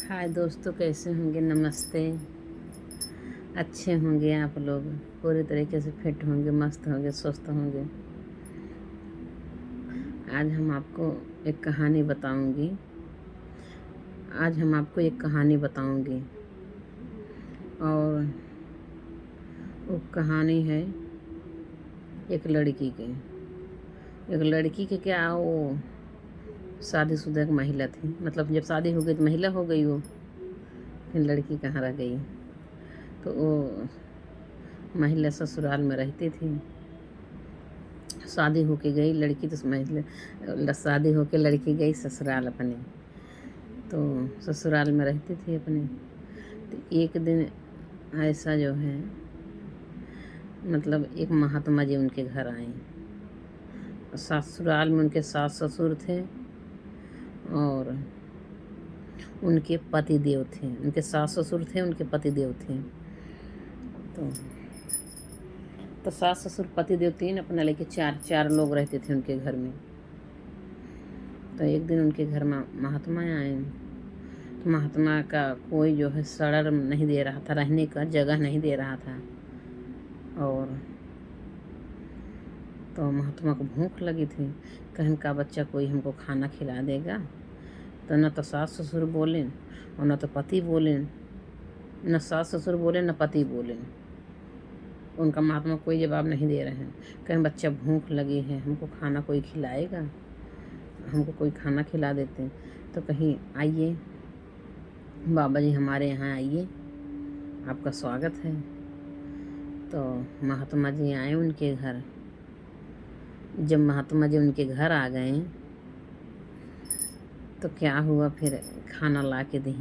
हाय दोस्तों, कैसे होंगे? नमस्ते। अच्छे होंगे आप लोग, पूरी तरीके से फिट होंगे, मस्त होंगे, स्वस्थ होंगे। आज हम आपको एक कहानी बताऊंगी। और वो कहानी है एक लड़की की। एक लड़की के क्या, वो शादीशुदा एक महिला थी। मतलब जब शादी हो गई तो महिला हो गई वो, फिर लड़की कहाँ रह गई। तो वो महिला ससुराल में रहती थी। शादी होके गई लड़की, तो महिला शादी होके लड़की गई ससुराल अपने। तो ससुराल में रहती थी अपने। तो एक दिन ऐसा जो है, मतलब एक महात्मा जी उनके घर आए। ससुराल में उनके सास ससुर थे और उनके पति देव थे। उनके सास ससुर थे, उनके पति देव थे। तो सास ससुर पति देव तीन, अपना लेके चार लोग रहते थे उनके घर में। तो एक दिन उनके घर में महात्मा आए। तो महात्मा का कोई जो है सड़र नहीं दे रहा था, रहने का जगह नहीं दे रहा था। और तो महात्मा को भूख लगी थी। कहन का बच्चा कोई हमको खाना खिला देगा। तो न तो सास ससुर बोले और न तो पति बोले, न सास ससुर बोले न पति बोले। उनका महात्मा कोई जवाब नहीं दे रहे हैं। कहें बच्चा भूख लगी है, हमको खाना कोई खिलाएगा, हमको कोई खाना खिला देते हैं। तो कहीं आइए बाबा जी, हमारे यहाँ आइए, आपका स्वागत है। तो महात्मा जी आए उनके घर। जब महात्मा जी उनके घर आ गए तो क्या हुआ, फिर खाना ला के दी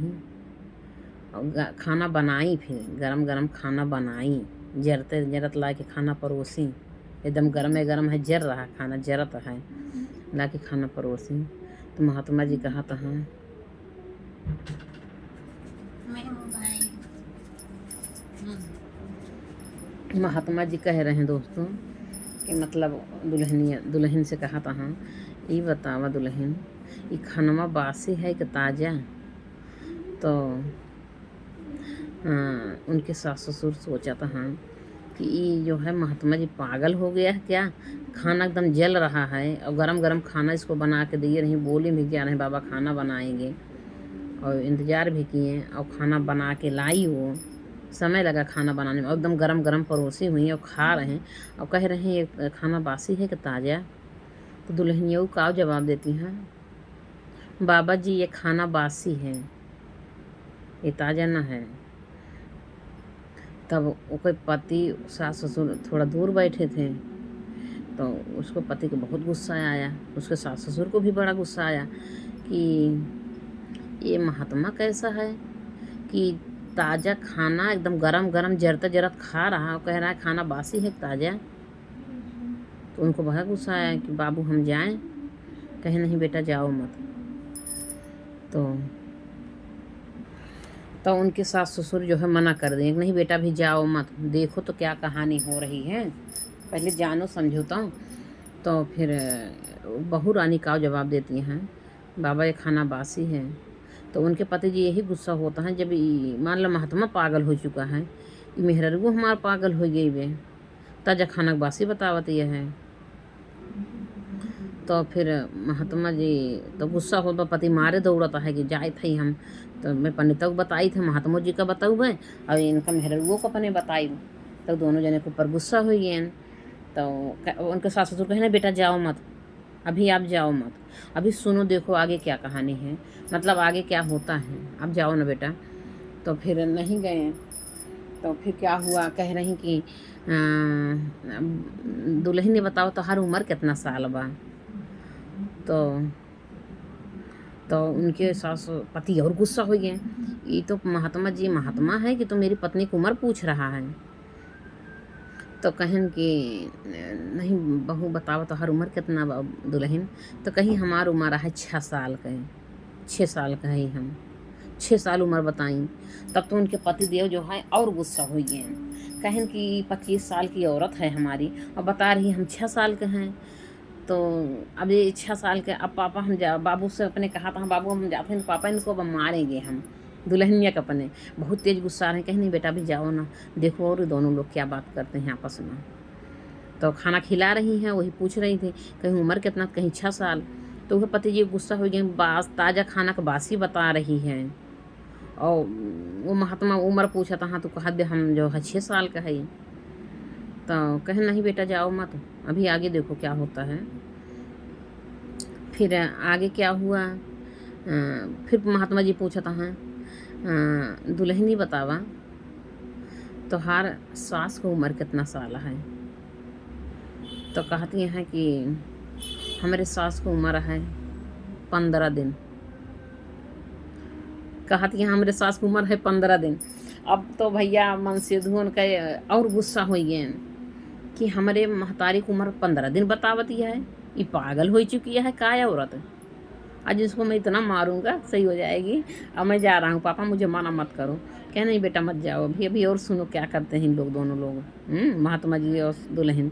और खाना बनाई। फिर गरम गरम खाना बनाई, जरते जरत ला के खाना परोसी। एकदम गरम गरम है, जर रहा खाना, जरत है, ला के खाना परोसी। तो महात्मा जी कहा था, हाँ महात्मा जी कह रहे हैं दोस्तों कि मतलब दुल्हन से कहा था, हाँ ये बतावा दुल्हन, ये खानवा बासी है कि ताज़ा। तो उनके सास ससुर सोचा था, हाँ कि ये जो है महात्मा जी पागल हो गया है क्या, खाना एकदम जल रहा है और गरम गरम खाना इसको बना के दिए रही। बोले भी क्या रहे बाबा खाना बनाएंगे, और इंतज़ार भी किए और खाना बना के लाई। वो समय लगा खाना बनाने में और एकदम गरम गरम परोसी हुई और खा रहे हैं और कह रहे हैं ये खाना बासी है कि ताज़ा। तो दुल्हन ये का जवाब देती हैं, बाबा जी ये खाना बासी है, ये ताज़ा ना है। तब उसके पति सास ससुर थोड़ा दूर बैठे थे। तो उसको पति को बहुत गुस्सा आया, उसके सास ससुर को भी बड़ा गुस्सा आया कि ये महात्मा कैसा है कि ताज़ा खाना एकदम गरम गरम जरता जरत खा रहा और कह रहा है खाना बासी है ताज़ा। तो उनको बहुत गुस्सा आया कि बाबू हम जाएं। कहे नहीं बेटा जाओ मत। तो उनके सास ससुर जो है मना कर दें, नहीं बेटा भी जाओ मत, देखो तो क्या कहानी हो रही है, पहले जानो समझौता। तो फिर बहू रानी का जवाब देती हैं, बाबा ये खाना बासी है। तो उनके पति जी यही गुस्सा होता है, जब मान लो महात्मा पागल हो चुका है, मेहररू हमारा पागल हो गई वे, ताजा खाना बासी बतावत यह है। तो फिर महात्मा जी तो गुस्सा हो, पति मारे दौड़ता है कि जाए थे हम। तो मैं पंडितों को बताई थे, महात्मा जी का बताऊ है और इनका मेहरुओं को अपने बताई। तो दोनों जने के ऊपर गुस्सा हो गए। तो उनके सास ससुर कहे ना बेटा जाओ मत, अभी आप जाओ मत, अभी सुनो देखो आगे क्या कहानी है, मतलब आगे क्या होता है, आप जाओ ना बेटा। तो फिर नहीं गए। तो फिर क्या हुआ, कह रही कि दुल्हन ने बताओ तो हर उम्र कितना साल बा। तो उनके सास पति और गुस्सा हो गए, ये तो महात्मा जी महात्मा है कि तो मेरी पत्नी की उम्र पूछ रहा है। तो कहन कि नहीं बहू बताओ तो हर उम्र कितना दुल्हन। तो कहीं हमार उम्र है 6 साल का है, 6 साल का है हम, 6 साल उम्र बताई। तब तो उनके पति देव जो है और गुस्सा हो गए, कहन कि 25 साल की औरत है हमारी और बता रही हम 6 साल के हैं। तो अब ये 6 साल के, अब पापा हम बाबू से अपने कहा था, बाबू हम जाते हैं तो पापा इनको अब मारेंगे हम, दुल्हनिया का अपने बहुत तेज़ गुस्सा आ रहे हैं। कहीं नहीं बेटा अभी जाओ ना, देखो और दोनों लोग क्या बात करते हैं आपस में। तो खाना खिला रही हैं, वही पूछ रही थी कहीं उम्र कितना, कहीं 6 साल। तो वह पति जी गुस्सा हो गए, ताज़ा खाना का बासी बता रही हैं। और वो महात्मा उम्र पूछा था, हाँ तो कहा दे हम जो है 6 साल का है। तो कहे नहीं बेटा जाओ मत, अभी आगे देखो क्या होता है। फिर आगे क्या हुआ, फिर महात्मा जी पूछा था, हाँ दुल्हनी बतावा तोहार सास को उम्र कितना साल है। तो कहती हैं कि हमारे सास को उम्र है 15 दिन। कहती हैं हमारे सास को उम्र है 15 दिन। अब तो भैया मन से धुन का और गुस्सा हो गए कि हमारे महतारी की उम्र 15 दिन बतावती है, ये पागल हो चुकी है का औरत। आज इसको मैं इतना मारूंगा सही हो जाएगी। अब मैं जा रहा हूँ पापा, मुझे माना मत करो। कह नहीं बेटा मत जाओ, अभी अभी और सुनो क्या करते हैं इन लोग दोनों लोग, महात्मा जी और दुल्हन।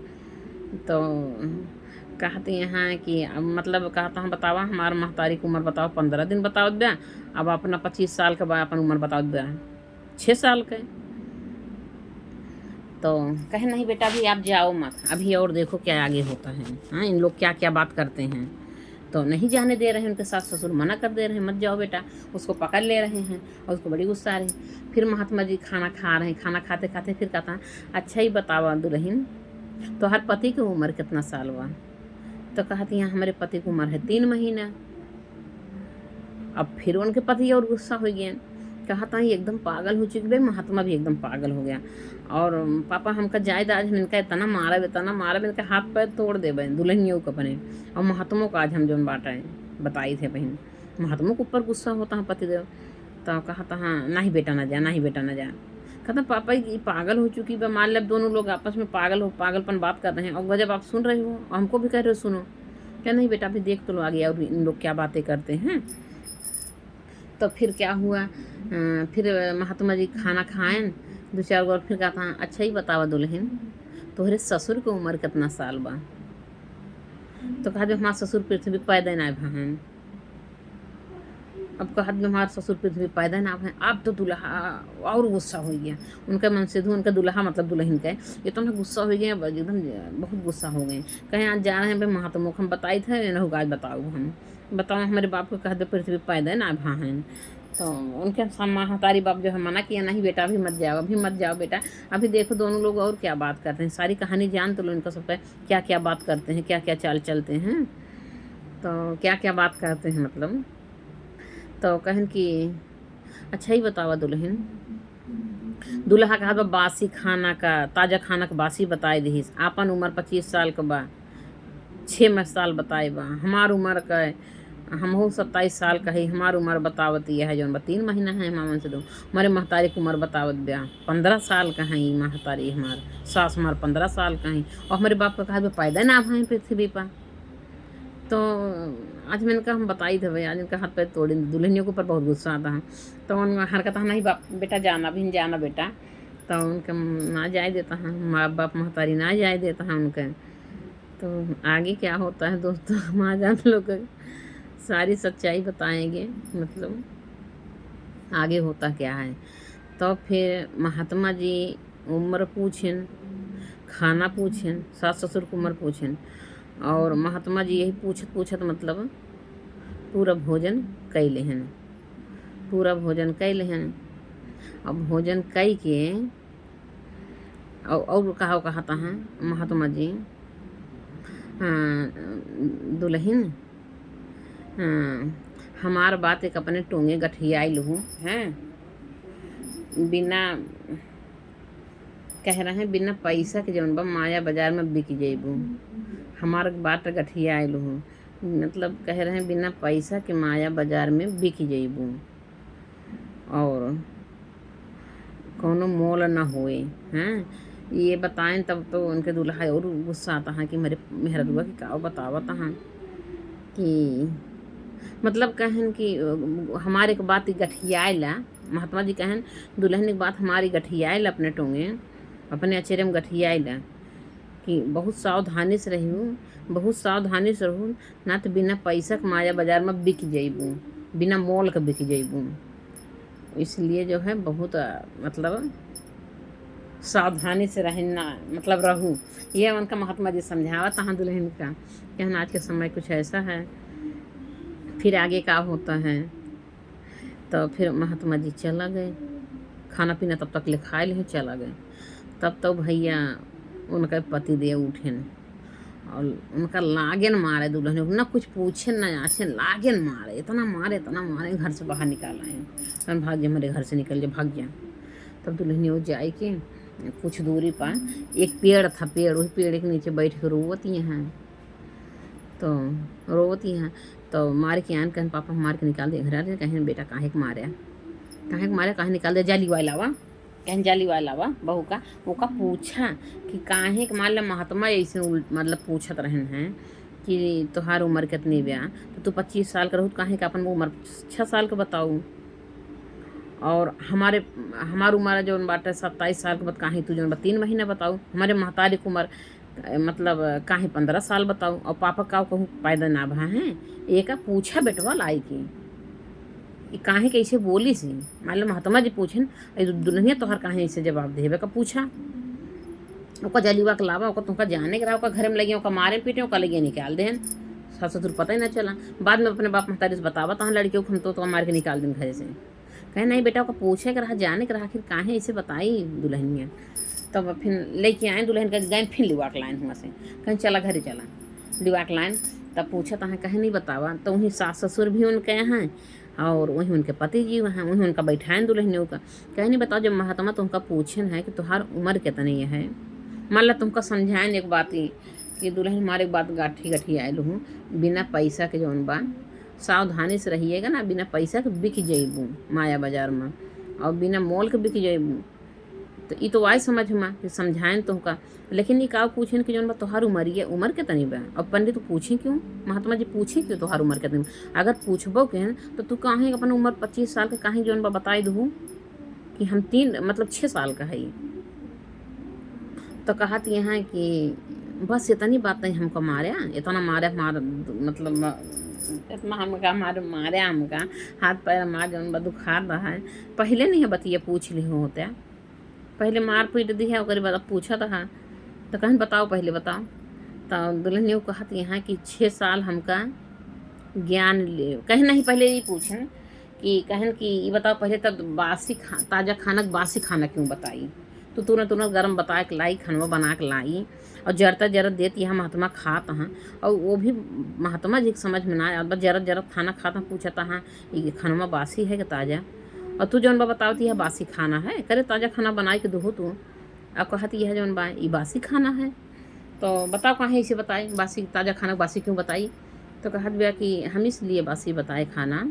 तो कहते हैं कि अब मतलब कहता हूँ बतावा हमारे महतारी की उम्र बताओ 15 दिन बताओ ब्या, अब अपना 25 साल के बाद अपन उम्र बताओ ब्या 6 साल के। तो कहे नहीं बेटा अभी आप जाओ मत, अभी और देखो क्या आगे होता है। हाँ इन लोग क्या क्या बात करते हैं। तो नहीं जाने दे रहे हैं, उनके सास ससुर मना कर दे रहे हैं मत जाओ बेटा, उसको पकड़ ले रहे हैं और उसको बड़ी गुस्सा आ रही है। फिर महात्मा जी खाना खा रहे हैं, खाना खाते खाते फिर कहता अच्छा ही बतावा दुल्हन तो हर पति की उम्र कितना साल हुआ। तो कहती हैं हमारे पति की उम्र है 3 महीना। अब फिर उनके पति और गुस्सा हो गए, कहता है एकदम पागल हो चुकी भाई। महात्मा भी एकदम पागल हो गया और पापा हमका जायदा आज हम इनका इतना मारा इनका हाथ पैर तोड़ दे बहन दुल्हनियों को अपने। और महात्मों को आज हम जो बांटाएँ बताई थे बहन, महात्मों के ऊपर गुस्सा होता है पतिदेव। तो कहता हाँ नहीं बेटा ना जा, नहीं बेटा ना जा। कहता पापा ये पागल हो चुकी है, मान लब दोनों लोग आपस में पागलपन बात कर रहे हैं और जब आप सुन रहे हो और हमको भी कह रहे हो सुनो। क्या नहीं बेटा अभी देख तो लो आगे और इन लोग क्या बातें करते हैं। तो फिर क्या हुआ, फिर महात्मा जी खाना खाएं 2-4 बार। फिर कहता अच्छा ही बतावा दुल्हन तोहरे ससुर की उम्र कितना साल बा। तो कहा जो हमारे ससुर पृथ्वी पैदा ना भान। अब कहा जो हमारे ससुर पृथ्वी पैदा ना भान। अब तो दुल्हा और गुस्सा हो गया, उनका मन से उनका दुल्हा मतलब दुल्हन का ये तो गुस्सा हो गया एकदम, बहुत गुस्सा हो गए। कहीं आज जा रहे हैं भाई महात्मा को हम बताए थे ना, आज बताओ हम बताओ हमारे बाप को कह दो पृथ्वी पैदा ना भान। तो उनके महतारी बाप जो है मना किया नहीं बेटा अभी मत जाओ, अभी मत जाओ बेटा, अभी देखो दोनों लोग और क्या बात करते हैं, सारी कहानी जान तो लो इनका सबका क्या क्या बात करते हैं, क्या क्या चाल चलते हैं। तो क्या क्या बात करते हैं मतलब। तो कहन कि अच्छा ही बतावा दुल्हन दूल्हा कहा बासी खाना का ताज़ा खाना का बासी बताए दीस। आपन उम्र 25 साल के बा, 6 साल बताए बा। हमार उम्र का हमहू 27 साल का है, हमार उम्र बतावती है जौन 3 महीना है मामन से दो। हमारे महतारी की उम्र बतावत ब्या 15 साल का है। महतारी हमार सास हमार 15 साल का है और हमारे बाप का कहा पैदा ना भाई पृथ्वी पर। तो आज मैंने कहा हम बताई थे भाई, आज इनका हाथ पैर तोड़ी। दुल्हनियों के ऊपर बहुत गुस्सा आता है। तो उनका हरकत नहीं बाप बेटा जाना भी जाना बेटा। तो उनके ना जाए देता है, माँ बाप महतारी ना जाए देता है उनके। तो आगे क्या होता है दोस्तों हम आज आप लोग सारी सच्चाई बताएंगे, मतलब आगे होता क्या है। तो फिर महात्मा जी उम्र पूछें, खाना पूछें, सास ससुर की उम्र पूछें और महात्मा जी यही पूछत मतलब पूरा भोजन कैले हैं, पूरा भोजन कैले हैं। अब भोजन कई के और कहता है महात्मा जी दुल्हन हमार बात एक अपने टोंगे गठियाई लहू हैं, बिना कह रहे हैं बिना पैसा के जौन बा माया बाजार में बिक जेबू। हमार बात गठियाई लहू मतलब कह रहे हैं बिना पैसा के माया बाजार में बिक जेबू और कोनो मोल ना होए हैं। ये बताएं तब तो उनके दूल्हा और गुस्सा आता है कि मेरा दुआ की का बतावत हैं कि मतलब कहन कि हमारे एक बात गठियाला। महात्मा जी कहन दुल्हन एक बात हमारी गठियाला अपने टोंगे अपने अचेरे में गठियाला कि बहुत सावधानी से रहूँ, बहुत सावधानी से रहूँ ना तो बिना पैसा के माया बाजार में बिक जेबू, बिना मोल के बिक जेबू। इसलिए जो है बहुत मतलब सावधानी से रहना मतलब रहूँ। ये उनका महात्मा जी समझावत हाँ दुल्हन का कि आज के समय कुछ ऐसा है, फिर आगे का होता है। तो फिर महात्मा जी चला गए, खाना पीना तब तक ले खाए ले चला गए। तब तो भैया उनका पति देव उठे और उनका लागेन मारे दुल्हन को, ना कुछ पूछे ना आछे, लागेन मारे, इतना मारे घर से बाहर निकाल आए। भाग जा, मेरे घर से निकल जा, भाग जा। तब दुल्हन वो जाए के कुछ दूरी पर एक पेड़ था, वही पेड़ के नीचे बैठ के रोवती हैं। तो रोवती हैं तो मार के आन कहन पापा मार के निकाल दे घर। कहें बेटा काहे के मारे, काहे निकाल दे, जाली वाला वा, कहन जाली वाला वा बहू का ओका पूछा कि काहे के मार महात्मा ऐसे मतलब पूछत रहन हैं कि तोहार उम्र कितनी ब्या, तो तू 25 साल का रहू, काहे का अपन उम्र 6 साल का बताऊ, और हमार उम्र जो बाटे 27 साल के बाद काहे तू जो 3 महीने बताऊ, हमारे महतारी की उम्र मतलब काहे 15 साल बताऊ, और पापा का कहूँ पैदा ना भा हैं। एक पूछा बेटवा लाई की काहे कैसे बोली सी, मान लो महात्मा जी पूछन दुल्हनिया तोहर काहे ऐसे जवाब देवे का पूछा। ओका जलीवा के लावा, ओका तुमका जाने के रहा, ओका घर में लगे, ओका मारे पीटे, ओका लगे निकाल देन, सास ससुर पता ही ना चला। बाद में अपने बाप महतारी से बतावा तहाँ लड़कियों को हम तो मार के निकाल दें घर से। कहे नहीं बेटा, ओका पूछे के रहा, जाने के रहा, आखिर काहे ऐसे बताई दुल्हनिया। तब फिर लेके आए दुल्हन का, गए फिर लिवा के लाइन हुआ से, कहीं चला घरे चला लिवा के लाइन। तब पूछा तहाँ कहे नहीं बतावा, तो वहीं सास ससुर भी उनके हैं और वहीं उनके पति जी हैं, वहीं उनका बैठाएं दुल्हनियों का। कहे नहीं बताओ, जब महात्मा तुमका पूछन है कि तुम्हार उम्र कितनी है, मान ला तुमका समझाएं एक बात ही कि दुल्हन हमारे एक बात गाठी आयल हूँ, बिना पैसा के जौन बा सावधानी से रहिएगा ना, बिना पैसा के बिक जइबू माया बाजार में, और बिना मोल के बिक जइबू। तो ये तो वाई समझ में कि समझाएं तुमका, लेकिन ये का पूछें कि जौन बा तोहार उम्र कितनी बा। और पंडित पूछें क्यों, महात्मा जी पूछें क्यों तोहार उम्र कितनी, अगर पूछबो के तो तू काहे अपन उम्र 25 साल के काहे जौन बा बताई दू कि हम 6 साल का है। तो कहत यहाँ कि बस इतनी बात नहीं हमको मारे, इतना मारे हमारा मतलब इतना हमका मारे हमका हाथ पैर मार जौन बा दुखा रहा है। पहले नहीं बतिया पूछ ली होता, पहले मार पीट दी है, ओकर बाद पूछा था तो कहीं बताओ, पहले बताओ। तो दुल्हन ने कहत यहाँ कि 6 साल हमका ज्ञान ले, कहीं नहीं पहले ये पूछें कि कहन कि ये बताओ पहले तब ताज़ा खाना बासी खाना क्यों बताई, तो तुरंत गर्म बता के लाई, खाना बना के लाई और जरत देती है महात्मा खात हाँ। और वो भी महात्मा जी के समझ में ना आया, बस जरत खाना खाता पूछता हाँ ये खाना बासी है कि ताज़ा, और तू जौन बा बतावती है बासी खाना है, करे ताज़ा खाना बनाई के दो तू, अब कहती है जौन बा ये बासी खाना है, तो बताओ कहाँ इसे बताए बासी ताज़ा खाना बासी क्यों बताई। तो कहत भैया कि हम इसलिए बासी बताए खाना,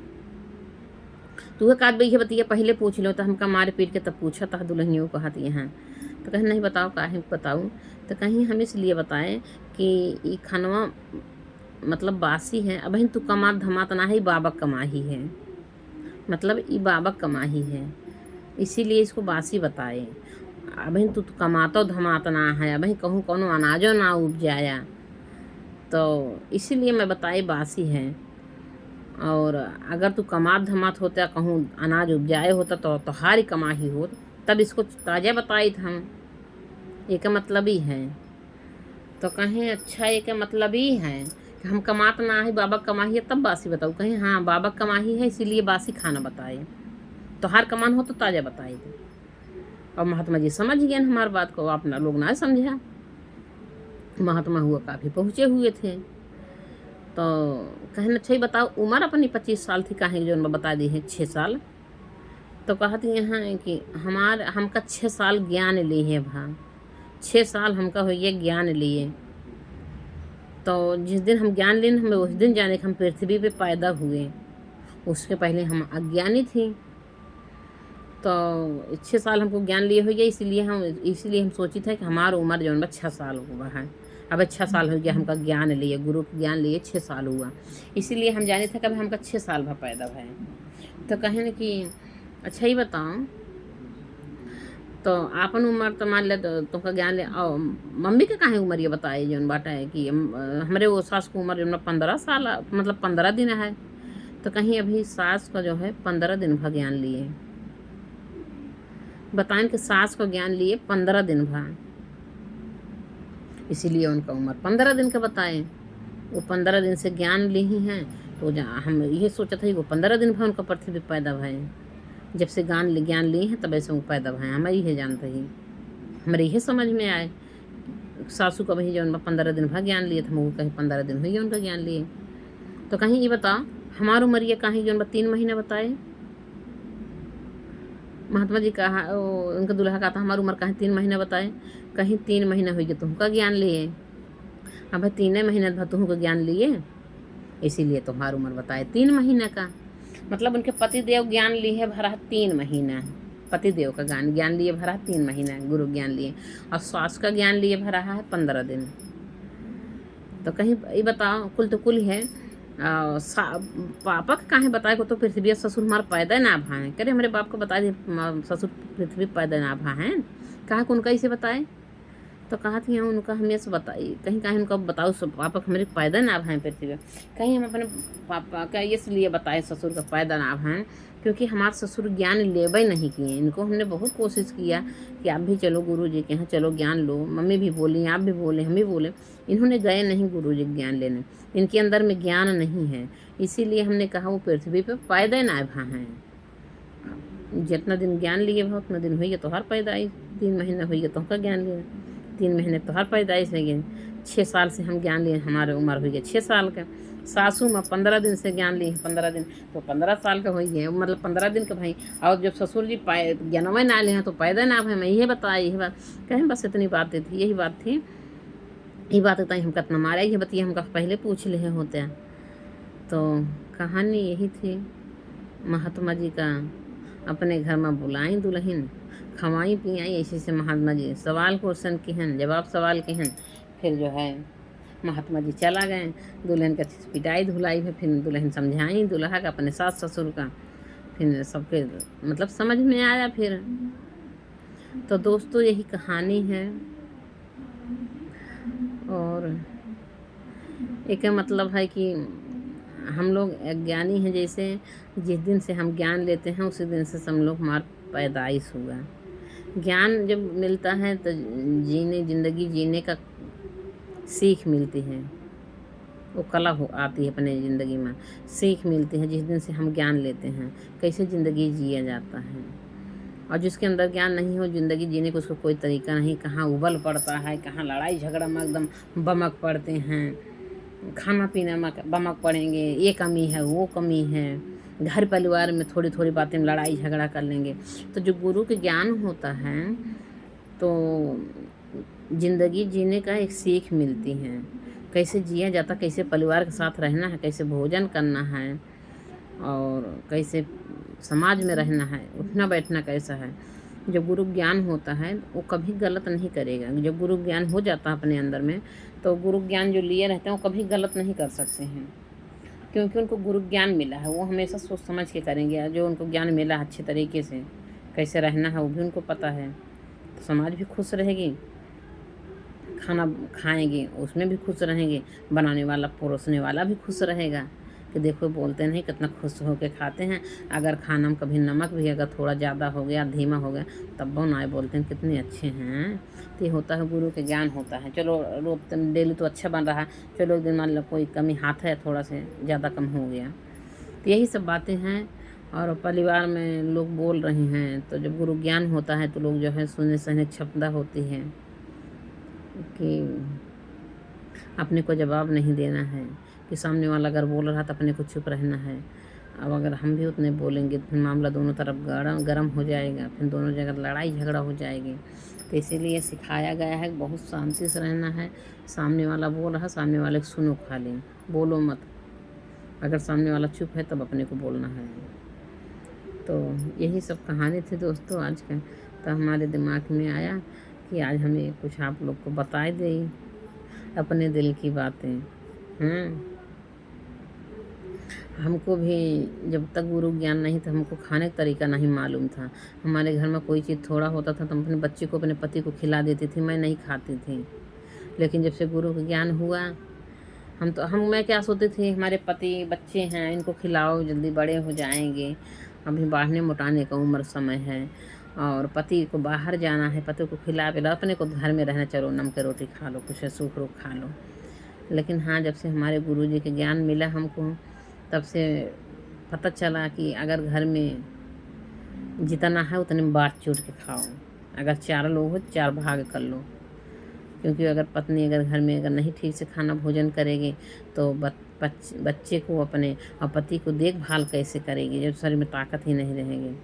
तू काट भैया बतिया पहले पूछ लो, तो हमका मार पीट के तब पूछा था दुल्हनियों कहत यहाँ। तो कहीं नहीं बताओ काहे बताऊँ, तो कहीं हम इसलिए बताएं कि ये खानवा मतलब बासी है, अब तू कमात धमात ना है, बाबा कमाही है, मतलब ये बाबा कमाही है, इसीलिए इसको बासी बताए। अब तू कमातो धमात ना है, अब कहूँ कौनो अनाजो ना उपजाया, तो इसीलिए मैं बताई बासी है। और अगर तू कमात धमात होता, कहूँ अनाज उपजाए होता तो तोहारी कमाही हो, तब इसको ताज़ा बताई था हम, एक मतलब ही है। तो कहें अच्छा एक मतलब ही है कि हम कमात ना है, बाबा कमाही है तब बासी बताऊँ, कहें हाँ बाबा कमाही है इसीलिए बासी खाना बताए, तो हर कमान हो तो ताज़ा बताए थे। और महात्मा जी समझ गए हमारी बात को, अपना लोग ना समझा, महात्मा हुआ काफ़ी पहुँचे हुए थे। तो कहना अच्छा ही बताओ उम्र अपनी 25 साल थी, काहे जो बता दी है 6 साल। तो कहती यहाँ कि हमका 6 साल ज्ञान लिए है भा, 6 साल हमका हुई ज्ञान लिए। तो जिस दिन हम ज्ञान लें हमें उस दिन जाने कि हम पृथ्वी पे पैदा हुए, उसके पहले हम अज्ञानी थी। तो 6 साल हमको ज्ञान लिए हुई, इसीलिए हम सोची थे कि हमारा उम्र जो 6 साल हुआ है। अब 6 साल हो गया हमका ज्ञान लिए, गुरु के ज्ञान लिए 6 साल हुआ, इसीलिए हम जाने थे कभी हमका 6 साल भा पैदा है। तो कहें कि अच्छा ही बताओ, तो आपन उम्र तो मान ले तुमका ज्ञान ले, और मम्मी के काहे उम्र ये बताए जौन बाटा है कि हमारे वो सास को उम्र जो 15 साल मतलब 15 दिन है। तो कहीं अभी सास का जो है 15 दिन भा ज्ञान लिए, बताएं कि सास का ज्ञान लिए 15 दिन भर, इसीलिए उनका उम्र 15 दिन का बताए। वो 15 दिन से ज्ञान ली ही हैं, तो हम ये सोचा था कि वो 15 दिन भर उनका पृथ्वी पे पैदा भय, जब से ज्ञान लिए हैं तब ऐसे वो पैदा भय। हमारी ये जानते ही, हमारे ये समझ में आए सासू का वही जो 15 दिन भर ज्ञान लिए थे, वो कहीं 15 दिन हुई उनका ज्ञान लिए। तो कहीं ये बताओ हमारी उम्र ये कहीं जो 3 महीने बताए। महात्मा जी कहा, उनका दूल्हा कहा था हमारी उम्र कहीं 3 महीने बताए, कहीं 3 महीने हुई कि तुमका ज्ञान लिए। अब भाई 3 महीने भर तुमको ज्ञान लिए, इसीलिए तुम्हारी उम्र बताए 3 महीने का। मतलब उनके पतिदेव ज्ञान लिए भरा 3 महीना, पतिदेव का ज्ञान लिए भरा 3 महीना गुरु ज्ञान लिए, और सास का ज्ञान लिए भरा है 15 दिन। तो कहीं ये बताओ कुल तो कुल है पापा का कहाँ बताए को तो पृथ्वी ससुर हमारा पैदा ना भा है। करे हमारे बाप को बता दिए ससुर पृथ्वी पैदा ना भा है, कहाँ को उनका इसे बताए। तो कहा थी हाँ उनका हमें से बताई, कहीं कहीं उनका बताओ पापा का हमारे पैदा ना भाई पृथ्वी पे, कहीं हम अपने पापा का इसलिए बताए ससुर का पैदा ना भाई क्योंकि हमारे ससुर ज्ञान लेवे नहीं किए। इनको हमने बहुत कोशिश किया कि आप भी चलो गुरु जी के यहाँ, चलो ज्ञान लो। मम्मी भी बोली, आप भी बोले, हम भी बोले, इन्होंने गए नहीं गुरु जी ज्ञान लेने, इनके अंदर में ज्ञान नहीं है, इसीलिए हमने कहा वो पृथ्वी पे पैदा ना भा हैं। जितना दिन ज्ञान लिए भा उतना दिन हुई तो हर पैदाइश, 3 महीने हुई तो का ज्ञान लिए, 3 महीने तो हर पैदाइश है गए। 6 साल से हम ज्ञान लिए, हमारे उम्र हुई है 6 साल का। सासू माँ 15 दिन से ज्ञान ली, 15 दिन तो 15 साल का हुई है, मतलब 15 दिन का भाई। और जब ससुर जी ज्ञानवे ना ले हैं तो पैदा ना भाई। मैं यही बताया, यही बात कहें, बस इतनी बातें थी, यही बात थी। यही बात होता है हम कितना मारा, ये बताइए हमका पहले पूछ ले होते हैं। तो कहानी यही थी महात्मा जी का, अपने घर में बुलाई दुल्हन, खवाई पियाई, ऐसे से महात्मा जी सवाल क्वेश्चन की हैं, जवाब सवाल के हैं। फिर जो है महात्मा जी चला गए, दुल्हन का पिटाई धुलाई है, फिर दुल्हन समझाई दूल्हा का अपने सास ससुर का, फिर सबके मतलब समझ में आया फिर। तो दोस्तों यही कहानी है, और एक मतलब है कि हम लोग अज्ञानी हैं। जैसे जिस दिन से हम ज्ञान लेते हैं उसी दिन से हम लोग हमारा पैदाइश हुआ। ज्ञान जब मिलता है तो ज़िंदगी जीने का सीख मिलती है, वो कला हो आती है अपने ज़िंदगी में, सीख मिलती है। जिस दिन से हम ज्ञान लेते हैं कैसे ज़िंदगी जिया जाता है, और जिसके अंदर ज्ञान नहीं हो ज़िंदगी जीने को उसको कोई तरीका नहीं, कहाँ उबल पड़ता है, कहाँ लड़ाई झगड़ा में एकदम बमक पड़ते हैं, खाना पीना में बमक पड़ेंगे, ये कमी है वो कमी है, घर परिवार में थोड़ी थोड़ी बातें में लड़ाई झगड़ा कर लेंगे। तो जो गुरु के ज्ञान होता है तो ज़िंदगी जीने का एक सीख मिलती है, कैसे जिया जाता, कैसे परिवार के साथ रहना है, कैसे भोजन करना है, और कैसे समाज में रहना है, उठना बैठना कैसा है। जब गुरु ज्ञान होता है वो कभी गलत नहीं करेगा। जब गुरु ज्ञान हो जाता है अपने अंदर में तो गुरु ज्ञान जो लिए रहते हैं वो कभी गलत नहीं कर सकते हैं, क्योंकि उनको गुरु ज्ञान मिला है। वो हमेशा सोच समझ के करेंगे, जो उनको ज्ञान मिला है अच्छे तरीके से कैसे रहना है वो भी उनको पता है, तो समाज भी खुश रहेगी, खाना खाएंगे उसमें भी खुश रहेंगे, बनाने वाला परोसने वाला भी खुश रहेगा कि देखो बोलते नहीं कितना खुश होकर खाते हैं। अगर खाना में कभी नमक भी अगर थोड़ा ज़्यादा हो गया, धीमा हो गया, तब वो ना बोलते हैं कितने अच्छे हैं। तो ये होता है गुरु के ज्ञान होता है। चलो रोज डेली तो अच्छा बन रहा है, चलो एक दिन मान लो कोई कमी हाथ है थोड़ा से ज़्यादा कम हो गया, तो यही सब बातें हैं। और परिवार में लोग बोल रहे हैं तो जब गुरु ज्ञान होता है तो लोग जो है सुनने सहने क्षमता होती है कि अपने को जवाब नहीं देना है, कि सामने वाला अगर बोल रहा तो अपने को चुप रहना है। अब अगर हम भी उतने बोलेंगे तो फिर मामला दोनों तरफ गर्म हो जाएगा, फिर दोनों जगह लड़ाई झगड़ा हो जाएगी। तो इसीलिए सिखाया गया है बहुत शांति से रहना है। सामने वाला बोल रहा, सामने वाले को सुनो, खाली बोलो मत। अगर सामने वाला चुप है तब अपने को बोलना है। तो यही सब कहानी थी दोस्तों आज का। तो हमारे दिमाग में आया कि आज हमें कुछ आप लोग को बता दें अपने दिल की बातें। हमको भी जब तक गुरु ज्ञान नहीं था हमको खाने का तरीका नहीं मालूम था। हमारे घर में कोई चीज़ थोड़ा होता था तो हम अपने बच्चे को अपने पति को खिला देती थी, मैं नहीं खाती थी। लेकिन जब से गुरु का ज्ञान हुआ मैं क्या सोचती थी हमारे पति बच्चे हैं इनको खिलाओ जल्दी बड़े हो जाएंगे, अभी बढ़ने मोटाने का उम्र समय है, और पति को बाहर जाना है, पति को खिला पिला, अपने को घर में रहना, चलो नमक रोटी खा लो, कुछ सूख रोक खा लो। लेकिन हाँ, जब से हमारे गुरुजी के ज्ञान मिला हमको, तब से पता चला कि अगर घर में जितना है उतने में बाँट चूट के खाओ। अगर 4 लोग हो 4 भाग कर लो, क्योंकि अगर पत्नी अगर घर में अगर नहीं ठीक से खाना भोजन करेगी तो बच्चे को अपने और पति को देखभाल कैसे करेगी जब शरीर में ताकत ही नहीं रहेगी।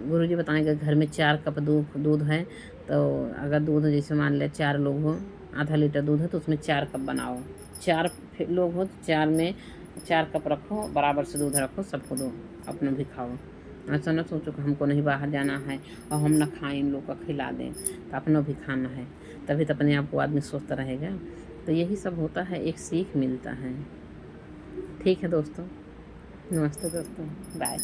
गुरुजी बताएंगे घर में 4 कप दूध है, तो अगर दूध जैसे मान ले 4 लोग हो, आधा लीटर दूध है तो उसमें 4 कप बनाओ। 4 लोग हो तो 4 में 4 कप रखो, बराबर से दूध रखो, सबको दो, अपना भी खाओ। ऐसा ना सोचो कि हमको नहीं बाहर जाना है और हम ना खाएं, इन लोग का खिला दें, तो अपना भी खाना है, तभी तो अपने आप को आदमी स्वस्थ रहेगा। तो यही सब होता है, एक सीख मिलता है। ठीक है दोस्तों, नमस्ते दोस्तों, बाय।